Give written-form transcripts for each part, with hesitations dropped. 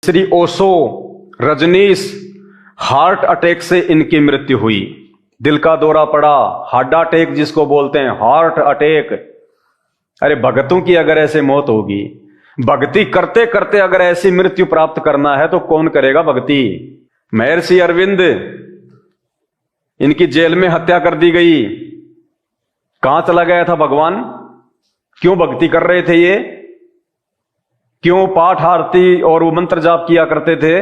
Shri Osho, Rajneesh, heart attack से इनकी मृत्यु हुई। दिल का दौरा पड़ा, हार्ट अटैक जिसको बोलते हैं, हार्ट अटैक। अरे भगतों की अगर ऐसे मौत होगी, भक्ति करते करते अगर ऐसी मृत्यु प्राप्त करना है तो कौन करेगा भक्ति। महर्षि अरविंद, इनकी जेल में हत्या कर दी गई। कहां चला गया था भगवान? क्यों भक्ति कर रहे थे ये? क्यों पाठ आरती और वो मंत्र जाप किया करते थे?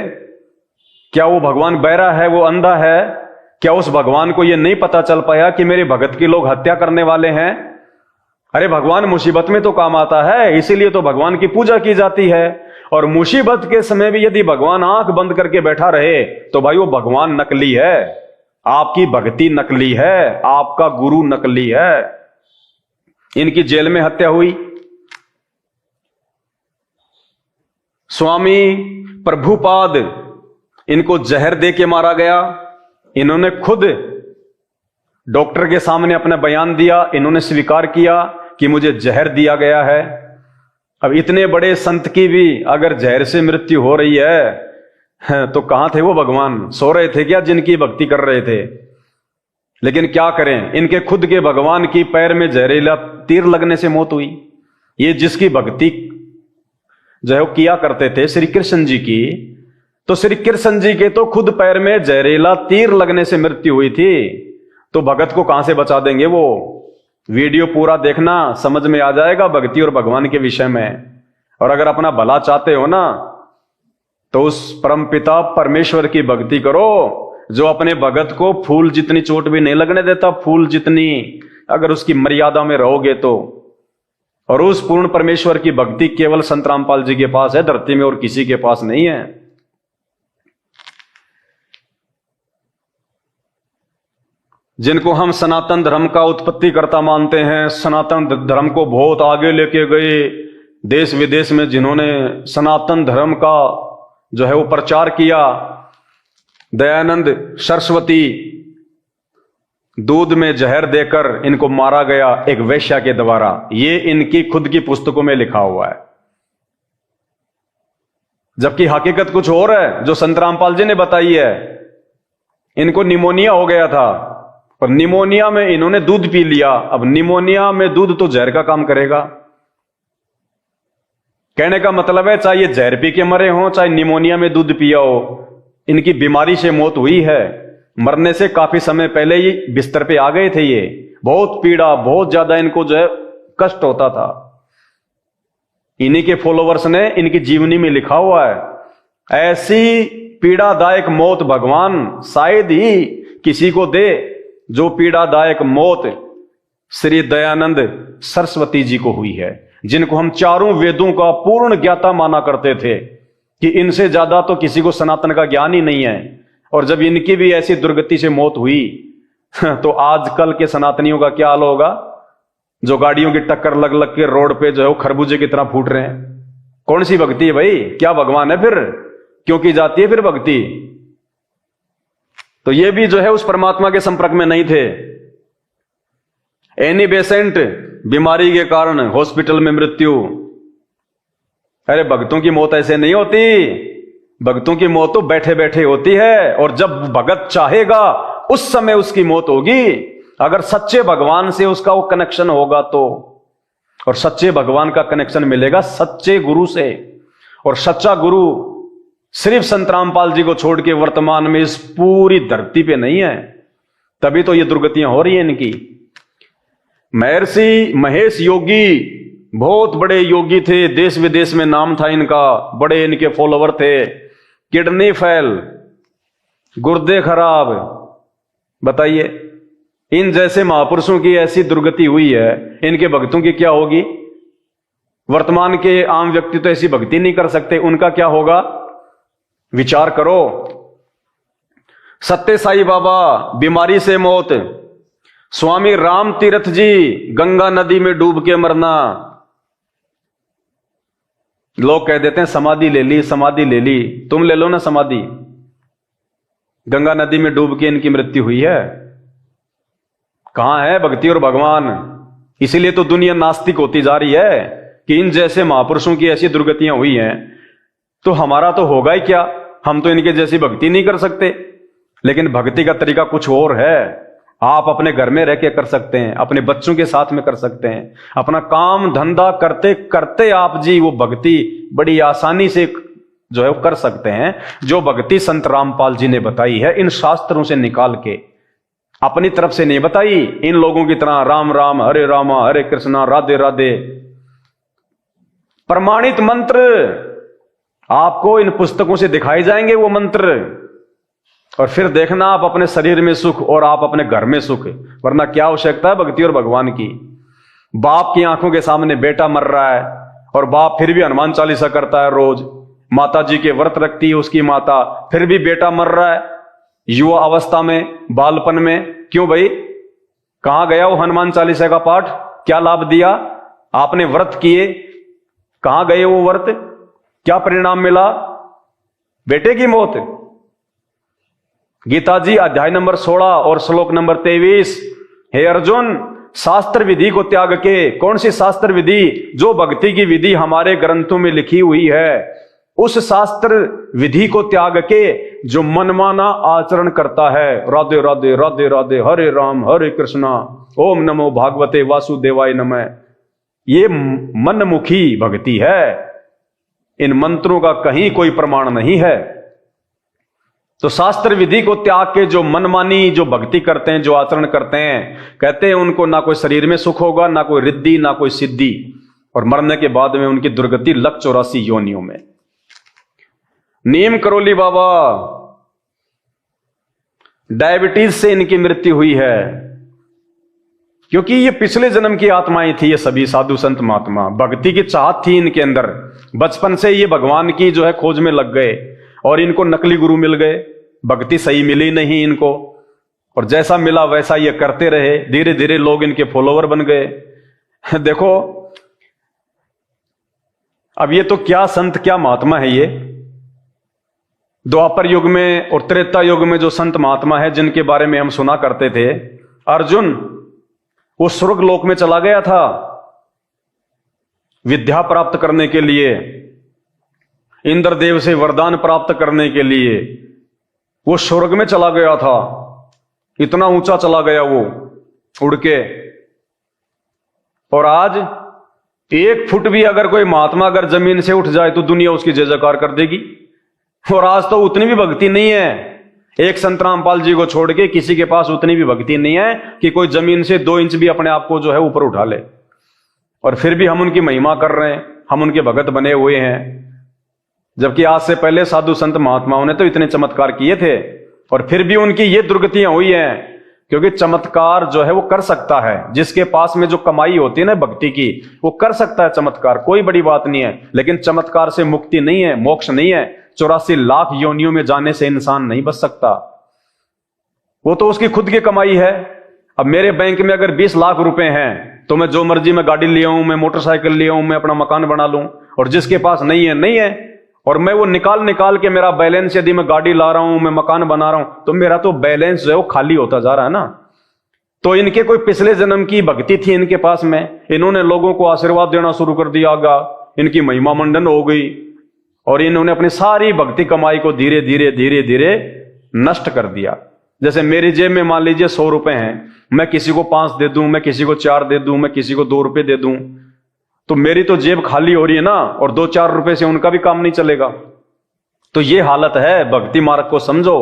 क्या वो भगवान बहरा है, वो अंधा है? क्या उस भगवान को ये नहीं पता चल पाया कि मेरे भगत के लोग हत्या करने वाले हैं? अरे भगवान मुसीबत में तो काम आता है, इसीलिए तो भगवान की पूजा की जाती है। और मुसीबत के समय भी यदि भगवान आंख बंद करके बैठा रहे तो भाई वो भगवान नकली है, आपकी भक्ति नकली है, आपका गुरु नकली है। इनकी जेल में हत्या हुई। स्वामी प्रभुपाद, इनको जहर दे के मारा गया। इन्होंने खुद डॉक्टर के सामने अपना बयान दिया, इन्होंने स्वीकार किया कि मुझे जहर दिया गया है। अब इतने बड़े संत की भी अगर जहर से मृत्यु हो रही है तो कहां थे वो भगवान? सो रहे थे क्या जिनकी भक्ति कर रहे थे? लेकिन क्या करें, इनके खुद के भगवान की पैर में जहरीला तीर लगने से मौत हुई। ये जिसकी भक्ति जो है वो किया करते थे श्री कृष्ण जी की, तो श्री कृष्ण जी के तो खुद पैर में जहरीला तीर लगने से मृत्यु हुई थी, तो भगत को कहां से बचा देंगे वो? वीडियो पूरा देखना, समझ में आ जाएगा भक्ति और भगवान के विषय में। और अगर अपना भला चाहते हो ना तो उस परमपिता परमेश्वर की भक्ति करो जो अपने भगत को फूल जितनी चोट भी नहीं लगने देता, फूल जितनी, अगर उसकी मर्यादा में रहोगे तो। और उस पूर्ण परमेश्वर की भक्ति केवल संत रामपाल जी के पास है, धरती में और किसी के पास नहीं है। जिनको हम सनातन धर्म का उत्पत्ति करता मानते हैं, सनातन धर्म को बहुत आगे लेके गए, देश विदेश में जिन्होंने सनातन धर्म का जो है वो प्रचार किया, दयानंद सरस्वती, दूध में जहर देकर इनको मारा गया एक वेश्या के द्वारा। ये इनकी खुद की पुस्तकों में लिखा हुआ है, जबकि हकीकत कुछ और है जो संत रामपाल जी ने बताई है। इनको निमोनिया हो गया था और निमोनिया में इन्होंने दूध पी लिया। अब निमोनिया में दूध तो जहर का काम करेगा। कहने का मतलब है चाहे ये जहर पी के मरे हो, चाहे निमोनिया में दूध पिया हो, इनकी बीमारी से मौत हुई है। मरने से काफी समय पहले ही बिस्तर पे आ गए थे। ये बहुत पीड़ा, बहुत ज्यादा इनको जो है कष्ट होता था। इन्हीं के फॉलोवर्स ने इनकी जीवनी में लिखा हुआ है, ऐसी पीड़ादायक मौत भगवान शायद ही किसी को दे जो पीड़ादायक मौत श्री दयानंद सरस्वती जी को हुई है, जिनको हम चारों वेदों का पूर्ण ज्ञाता माना करते थे कि इनसे ज्यादा तो किसी को सनातन का ज्ञान ही नहीं है। और जब इनकी भी ऐसी दुर्गति से मौत हुई तो आजकल के सनातनियों का क्या हाल होगा, जो गाड़ियों की टक्कर लग लग के रोड पे जो है वो खरबूजे की तरह फूट रहे हैं। कौन सी भक्ति है भाई? क्या भगवान है फिर? क्यों की जाती है फिर भक्ति? तो ये भी जो है उस परमात्मा के संपर्क में नहीं थे। एनी बेसेंट, बीमारी के कारण हॉस्पिटल में मृत्यु। अरे भक्तों की मौत ऐसे नहीं होती, भक्तों की मौत तो बैठे बैठे होती है। और जब भगत चाहेगा उस समय उसकी मौत होगी, अगर सच्चे भगवान से उसका वो कनेक्शन होगा तो। और सच्चे भगवान का कनेक्शन मिलेगा सच्चे गुरु से। और सच्चा गुरु सिर्फ संत रामपाल जी को छोड़ के वर्तमान में इस पूरी धरती पे नहीं है, तभी तो ये दुर्गतियां हो रही हैं इनकी। महर्षि महेश योगी बहुत बड़े योगी थे, देश विदेश में नाम था इनका, बड़े इनके फॉलोवर थे। किडनी फेल, गुर्दे खराब, बताइए इन जैसे महापुरुषों की ऐसी दुर्गति हुई है, इनके भक्तों की क्या होगी? वर्तमान के आम व्यक्ति तो ऐसी भक्ति नहीं कर सकते, उनका क्या होगा? विचार करो। सत्य साई बाबा बीमारी से मौत, स्वामी राम तीर्थ जी गंगा नदी में डूब के मरना। लोग कह देते हैं समाधि ले ली, समाधि ले ली। तुम ले लो ना समाधि, गंगा नदी में डूब के इनकी मृत्यु हुई है। कहां है भक्ति और भगवान? इसीलिए तो दुनिया नास्तिक होती जा रही है कि इन जैसे महापुरुषों की ऐसी दुर्गतियां हुई हैं। तो हमारा तो होगा ही क्या, हम तो इनके जैसी भक्ति नहीं कर सकते। लेकिन भक्ति का तरीका कुछ और है। आप अपने घर में रह के कर सकते हैं, अपने बच्चों के साथ में कर सकते हैं, अपना काम धंधा करते करते आप जी वो भक्ति बड़ी आसानी से जो है वो कर सकते हैं। जो भक्ति संत रामपाल जी ने बताई है इन शास्त्रों से निकाल के, अपनी तरफ से नहीं बताई। इन लोगों की तरह राम राम हरे रामा हरे कृष्णा राधे राधे प्रमाणित मंत्र आपको इन पुस्तकों से दिखाए जाएंगे वो मंत्र, और फिर देखना आप अपने शरीर में सुख और आप अपने घर में सुख। वरना क्या आवश्यकता है भक्ति और भगवान की। बाप की आंखों के सामने बेटा मर रहा है और बाप फिर भी हनुमान चालीसा करता है रोज, माता जी के व्रत रखती है उसकी माता, फिर भी बेटा मर रहा है युवा अवस्था में, बालपन में। क्यों भाई, कहां गया वो हनुमान चालीसा का पाठ? क्या लाभ दिया? आपने व्रत किए, कहां गए वो व्रत? क्या परिणाम मिला? बेटे की मौत। गीता जी अध्याय नंबर 16 और श्लोक नंबर 23, हे अर्जुन शास्त्र विधि को त्याग के, कौन सी शास्त्र विधि? जो भक्ति की विधि हमारे ग्रंथों में लिखी हुई है, उस शास्त्र विधि को त्याग के जो मनमाना आचरण करता है, राधे राधे राधे राधे हरे राम हरे कृष्णा ओम नमो भागवते वासुदेवाय नमः, ये मनमुखी भक्ति है। इन मंत्रों का कहीं कोई प्रमाण नहीं है। तो शास्त्र विधि को त्याग के जो मनमानी जो भक्ति करते हैं, जो आचरण करते हैं, कहते हैं उनको ना कोई शरीर में सुख होगा, ना कोई रिद्धि, ना कोई सिद्धि, और मरने के बाद में उनकी दुर्गति लक 84 योनियों में। नीम करोली बाबा, डायबिटीज से इनकी मृत्यु हुई है, क्योंकि ये पिछले जन्म की आत्माएं थी। ये सभी साधु संत महात्मा, भक्ति की चाहत थी इनके अंदर, बचपन से ये भगवान की जो है खोज में लग गए और इनको नकली गुरु मिल गए, भक्ति सही मिली नहीं इनको, और जैसा मिला वैसा ये करते रहे। धीरे धीरे लोग इनके फॉलोवर बन गए। देखो अब ये तो क्या संत क्या महात्मा है। ये द्वापर युग में और त्रेता युग में जो संत महात्मा है जिनके बारे में हम सुना करते थे, अर्जुन वो स्वर्ग लोक में चला गया था विद्या प्राप्त करने के लिए, इंद्रदेव से वरदान प्राप्त करने के लिए वो स्वर्ग में चला गया था। इतना ऊंचा चला गया वो उड़ के, और आज 1 फुट भी अगर कोई महात्मा अगर जमीन से उठ जाए तो दुनिया उसकी जय जयकार कर देगी। और आज तो उतनी भी भक्ति नहीं है, एक संत रामपाल जी को छोड़ के किसी के पास उतनी भी भक्ति नहीं है कि कोई जमीन से 2 इंच भी अपने आप को जो है ऊपर उठा ले। और फिर भी हम उनकी महिमा कर रहे हैं, हम उनके भगत बने हुए हैं, जबकि आज से पहले साधु संत महात्माओं ने तो इतने चमत्कार किए थे, और फिर भी उनकी ये दुर्गतियां हुई हैं। क्योंकि चमत्कार जो है वो कर सकता है, जिसके पास में जो कमाई होती है ना भक्ति की, वो कर सकता है चमत्कार, कोई बड़ी बात नहीं है। लेकिन चमत्कार से मुक्ति नहीं है, मोक्ष नहीं है। 84 लाख योनियों में जाने से इंसान नहीं बच सकता, वो तो उसकी खुद की कमाई है। अब मेरे बैंक में अगर 20 लाख रुपए हैं तो मैं जो मर्जी मैं गाड़ी ले आऊं, मैं मोटरसाइकिल ले आऊं, मैं अपना मकान बना लूं, और जिसके पास नहीं है नहीं है, और मैं वो निकाल के मेरा बैलेंस, यदि मैं गाड़ी ला रहा हूं, मैं मकान बना रहा हूं, तो मेरा तो बैलेंस जो है वो खाली होता जा रहा है ना। तो इनके कोई पिछले जन्म की भक्ति थी इनके पास में, इन्होंने लोगों को आशीर्वाद देना शुरू कर दिया, इनकी महिमा मंडन हो गई, और इन्होंने अपनी सारी भक्ति कमाई को धीरे धीरे धीरे धीरे नष्ट कर दिया। जैसे मेरी जेब में मान लीजिए 100 रुपए हैं, मैं किसी को 5 दे दूं, मैं किसी को 4 दे दूं, मैं किसी को 2 रुपए दे दूं, तो मेरी तो जेब खाली हो रही है ना, और 2-4 रुपए से उनका भी काम नहीं चलेगा। तो ये हालत है। भक्ति मार्ग को समझो,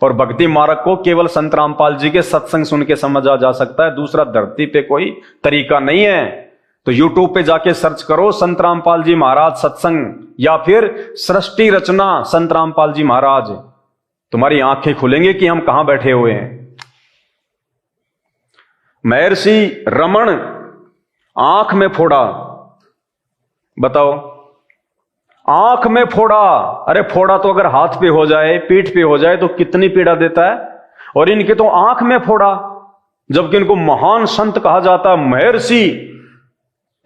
और भक्ति मार्ग को केवल संत रामपाल जी के सत्संग सुन के समझा जा सकता है, दूसरा धरती पे कोई तरीका नहीं है। तो YouTube पे जाके सर्च करो संत रामपाल जी महाराज सत्संग, या फिर सृष्टि रचना संत रामपाल जी महाराज, तुम्हारी आंखें खुलेंगे कि हम कहां बैठे हुए हैं। महर्षि रमण आंख में फोड़ा, बताओ, आंख में फोड़ा। अरे फोड़ा तो अगर हाथ पे हो जाए, पीठ पे हो जाए तो कितनी पीड़ा देता है, और इनके तो आंख में फोड़ा, जबकि इनको महान संत कहा जाता है। महर्षि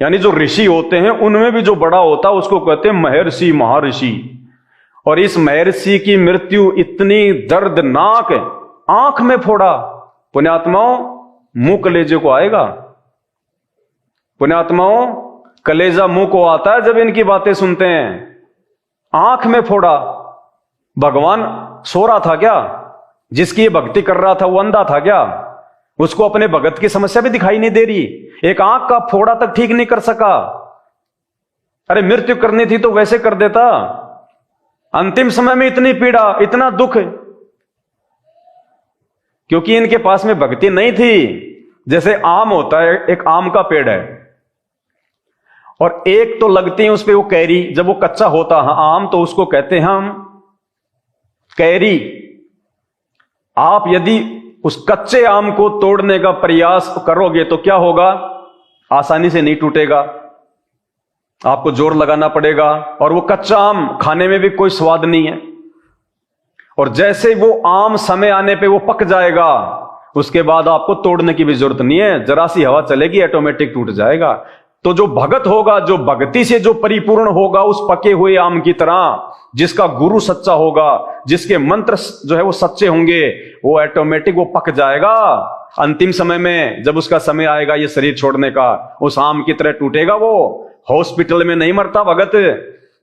यानी जो ऋषि होते हैं उनमें भी जो बड़ा होता है उसको कहते हैं महर्षि, महर्षि। और इस महर्षि की मृत्यु इतनी दर्दनाक है, आंख में फोड़ा। पुण्यात्माओं, मुंह कलेजे को आएगा। पुण्यात्माओं, कलेजा मुंह को आता है जब इनकी बातें सुनते हैं। आंख में फोड़ा। भगवान सो रहा था क्या? जिसकी ये भक्ति कर रहा था वो अंधा था क्या? उसको अपने भगत की समस्या भी दिखाई नहीं दे रही? एक आंख का फोड़ा तक ठीक नहीं कर सका। अरे मृत्यु करनी थी तो वैसे कर देता। अंतिम समय में इतनी पीड़ा, इतना दुख, क्योंकि इनके पास में भक्ति नहीं थी। जैसे आम होता है, एक आम का पेड़ है और एक तो लगती है उस पे वो कैरी, जब वो कच्चा होता है आम तो उसको कहते हैं हम कैरी। आप यदि उस कच्चे आम को तोड़ने का प्रयास करोगे तो क्या होगा? आसानी से नहीं टूटेगा, आपको जोर लगाना पड़ेगा और वो कच्चा आम खाने में भी कोई स्वाद नहीं है। और जैसे वो आम समय आने पे वो पक जाएगा, उसके बाद आपको तोड़ने की भी जरूरत नहीं है, जरा सी हवा चलेगी ऑटोमेटिक टूट जाएगा। तो जो भगत होगा, जो भक्ति से जो परिपूर्ण होगा उस पके हुए आम की तरह, जिसका गुरु सच्चा होगा, जिसके मंत्र जो है वो सच्चे होंगे, वो ऑटोमेटिक वो पक जाएगा। अंतिम समय में जब उसका समय आएगा ये शरीर छोड़ने का, उस आम की तरह टूटेगा वो। हॉस्पिटल में नहीं मरता भगत,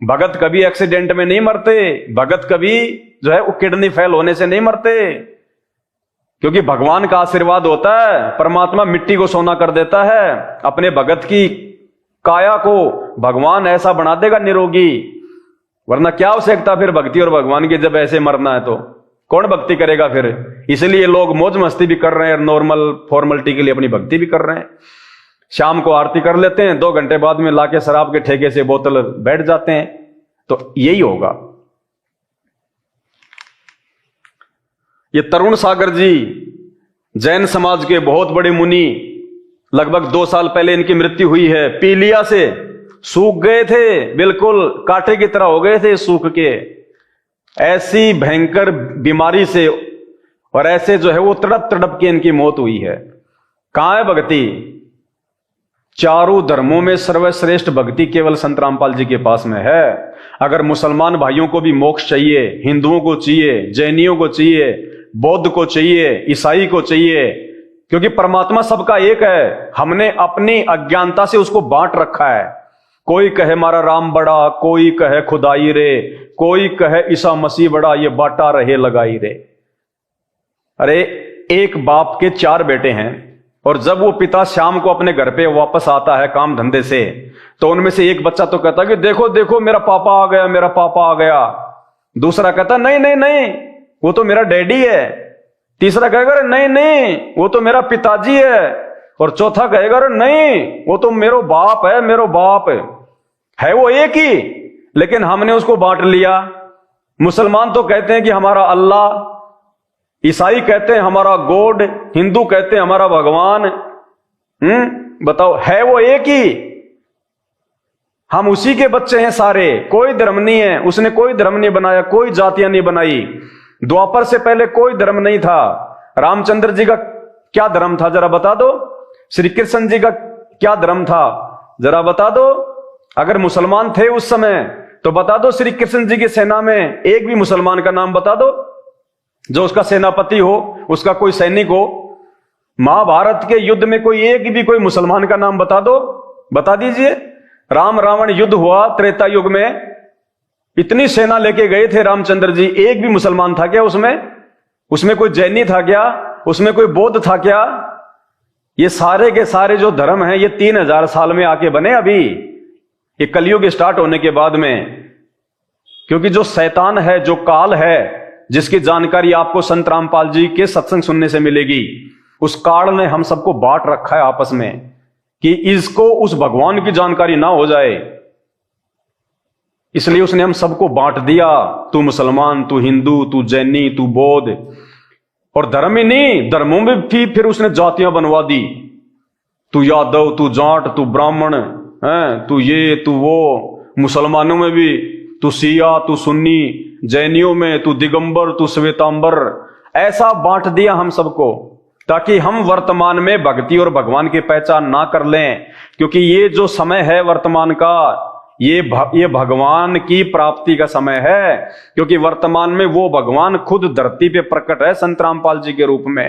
भगत कभी एक्सीडेंट में नहीं मरते, भगत कभी जो है वो किडनी फेल होने से नहीं मरते, क्योंकि भगवान का आशीर्वाद होता है। परमात्मा मिट्टी को सोना कर देता है, अपने भगत की काया को भगवान ऐसा बना देगा निरोगी। वरना क्या आवश्यकता फिर भक्ति और भगवान की, जब ऐसे मरना है तो कौन भक्ति करेगा फिर? इसलिए लोग मौज मस्ती भी कर रहे हैं, नॉर्मल फॉर्मेलिटी के लिए अपनी भक्ति भी कर रहे हैं। शाम को आरती कर लेते हैं, 2 घंटे बाद में लाके शराब के ठेके से बोतल बैठ जाते हैं। तो यही होगा। ये तरुण सागर जी जैन समाज के बहुत बड़े मुनि, लगभग 2 साल पहले इनकी मृत्यु हुई है। पीलिया से सूख गए थे, बिल्कुल कांटे की तरह हो गए थे सूख के। ऐसी भयंकर बीमारी से और ऐसे जो है वो तड़प तड़प के इनकी मौत हुई है। कहां है भक्ति? चारों धर्मों में सर्वश्रेष्ठ भक्ति केवल संत रामपाल जी के पास में है। अगर मुसलमान भाइयों को भी मोक्ष चाहिए, हिंदुओं को चाहिए, जैनियों को चाहिए, बौद्ध को चाहिए, ईसाई को चाहिए, क्योंकि परमात्मा सबका एक है। हमने अपनी अज्ञानता से उसको बांट रखा है। कोई कहे मारा राम बड़ा, कोई कहे खुदाई रे, कोई कहे ईसा मसीह बड़ा, ये बांटा रहे लगाई रे। अरे एक बाप के 4 बेटे हैं और जब वो पिता शाम को अपने घर पे वापस आता है काम धंधे से, तो उनमें से एक बच्चा तो कहता कि देखो देखो मेरा पापा आ गया, मेरा पापा आ गया। दूसरा कहता नहीं नहीं नहीं, वो तो मेरा डैडी है। तीसरा कहेगा नहीं नहीं, वो तो मेरा पिताजी है। और चौथा कहेगा नहीं, वो तो मेरो बाप है, मेरो बाप है वो एक ही, लेकिन हमने उसको बांट लिया। मुसलमान तो कहते हैं कि हमारा अल्लाह, ईसाई कहते हैं हमारा गॉड, हिंदू कहते हैं हमारा भगवान। बताओ, है वो एक ही। हम उसी के बच्चे हैं सारे, कोई धर्म नहीं है। उसने कोई धर्म नहीं बनाया, कोई जातियां नहीं बनाई। द्वापर से पहले कोई धर्म नहीं था। रामचंद्र जी का क्या धर्म था जरा बता दो? श्री कृष्ण जी का क्या धर्म था जरा बता दो? अगर मुसलमान थे उस समय तो बता दो, श्री कृष्ण जी की सेना में एक भी मुसलमान का नाम बता दो, जो उसका सेनापति हो, उसका कोई सैनिक हो। महाभारत के युद्ध में कोई एक भी कोई मुसलमान का नाम बता दो, बता दीजिए। राम रावण युद्ध हुआ त्रेता युग में, इतनी सेना लेके गए थे रामचंद्र जी, एक भी मुसलमान था क्या उसमें? उसमें कोई जैनी था क्या? उसमें कोई बौद्ध था क्या? ये सारे के सारे जो धर्म हैं ये 3000 साल में आके बने अभी, ये कलयुग स्टार्ट होने के बाद में। क्योंकि जो शैतान है, जो काल है, जिसकी जानकारी आपको संत रामपाल जी के सत्संग सुनने से मिलेगी, उस काल ने हम सबको बांट रखा है आपस में कि इसको उस भगवान की जानकारी ना हो जाए, इसलिए उसने हम सबको बांट दिया। तू मुसलमान, तू हिंदू, तू जैनी, तू बौद्ध। और धर्म ही नहीं, धर्मों में भी फिर उसने जातियां बनवा दी। तू यादव, तू जाट, तू ब्राह्मण, तू ये, तू वो। मुसलमानों में भी तू सिया, तू सुन्नी, जैनियों में तू दिगंबर, तू श्वेतांबर। ऐसा बांट दिया हम सबको ताकि हम वर्तमान में भक्ति और भगवान की पहचान ना कर लें। क्योंकि ये जो समय है वर्तमान का, ये भगवान की प्राप्ति का समय है। क्योंकि वर्तमान में वो भगवान खुद धरती पे प्रकट है संत रामपाल जी के रूप में।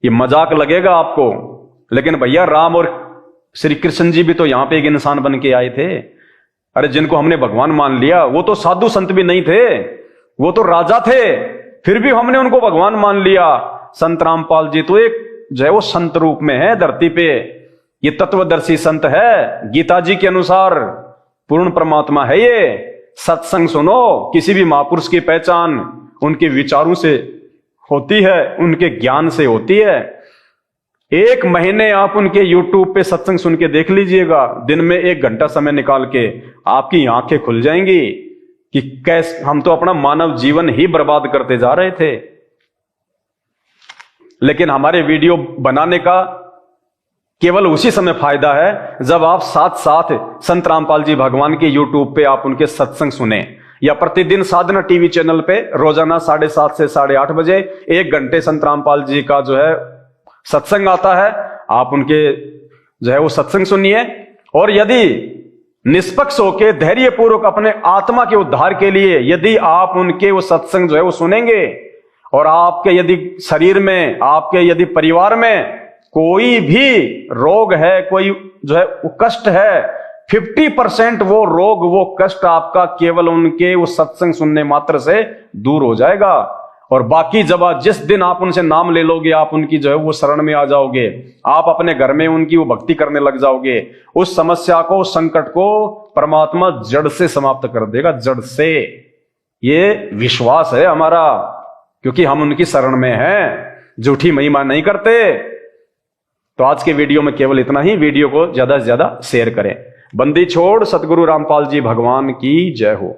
ये मजाक लगेगा आपको, लेकिन भैया राम और श्री कृष्ण जी भी तो यहां पे एक इंसान बन के आए थे। अरे जिनको हमने भगवान मान लिया वो तो साधु संत भी नहीं थे, वो तो राजा थे, फिर भी हमने उनको भगवान मान लिया। संत रामपाल जी तो एक जो है वो संत रूप में है धरती पे, ये तत्वदर्शी संत है, गीता जी के अनुसार पूर्ण परमात्मा है ये। सत्संग सुनो, किसी भी महापुरुष की पहचान उनके विचारों से होती है, उनके ज्ञान से होती है। एक महीने आप उनके YouTube पे सत्संग सुन के देख लीजिएगा, दिन में 1 घंटा समय निकाल के आपकी आंखें खुल जाएंगी कि कैसे हम तो अपना मानव जीवन ही बर्बाद करते जा रहे थे। लेकिन हमारे वीडियो बनाने का केवल उसी समय फायदा है जब आप साथ साथ संत रामपाल जी भगवान के YouTube पे आप उनके सत्संग सुने, या प्रतिदिन साधना टीवी चैनल पे रोजाना 7:30 से 8:30 बजे 1 घंटे संत रामपाल जी का जो है सत्संग आता है, आप उनके जो है वो सत्संग सुनिए। और यदि निष्पक्ष होके धैर्यपूर्वक अपने आत्मा के उद्धार के लिए यदि आप उनके वो सत्संग जो है वो सुनेंगे, और आपके यदि शरीर में, आपके यदि परिवार में कोई भी रोग है, कोई जो है वो कष्ट है, 50% वो रोग, वो कष्ट आपका केवल उनके वो सत्संग सुनने मात्र से दूर हो जाएगा। और बाकी जब जिस दिन आप उनसे नाम ले लोगे, आप उनकी जो है वो शरण में आ जाओगे, आप अपने घर में उनकी वो भक्ति करने लग जाओगे, उस समस्या को, उस संकट को परमात्मा जड़ से समाप्त कर देगा, जड़ से। ये विश्वास है हमारा, क्योंकि हम उनकी शरण में हैं, झूठी महिमा नहीं करते। तो आज के वीडियो में केवल इतना ही। वीडियो को ज्यादा से ज्यादा शेयर करें। बंदी छोड़ सतगुरु रामपाल जी भगवान की जय हो।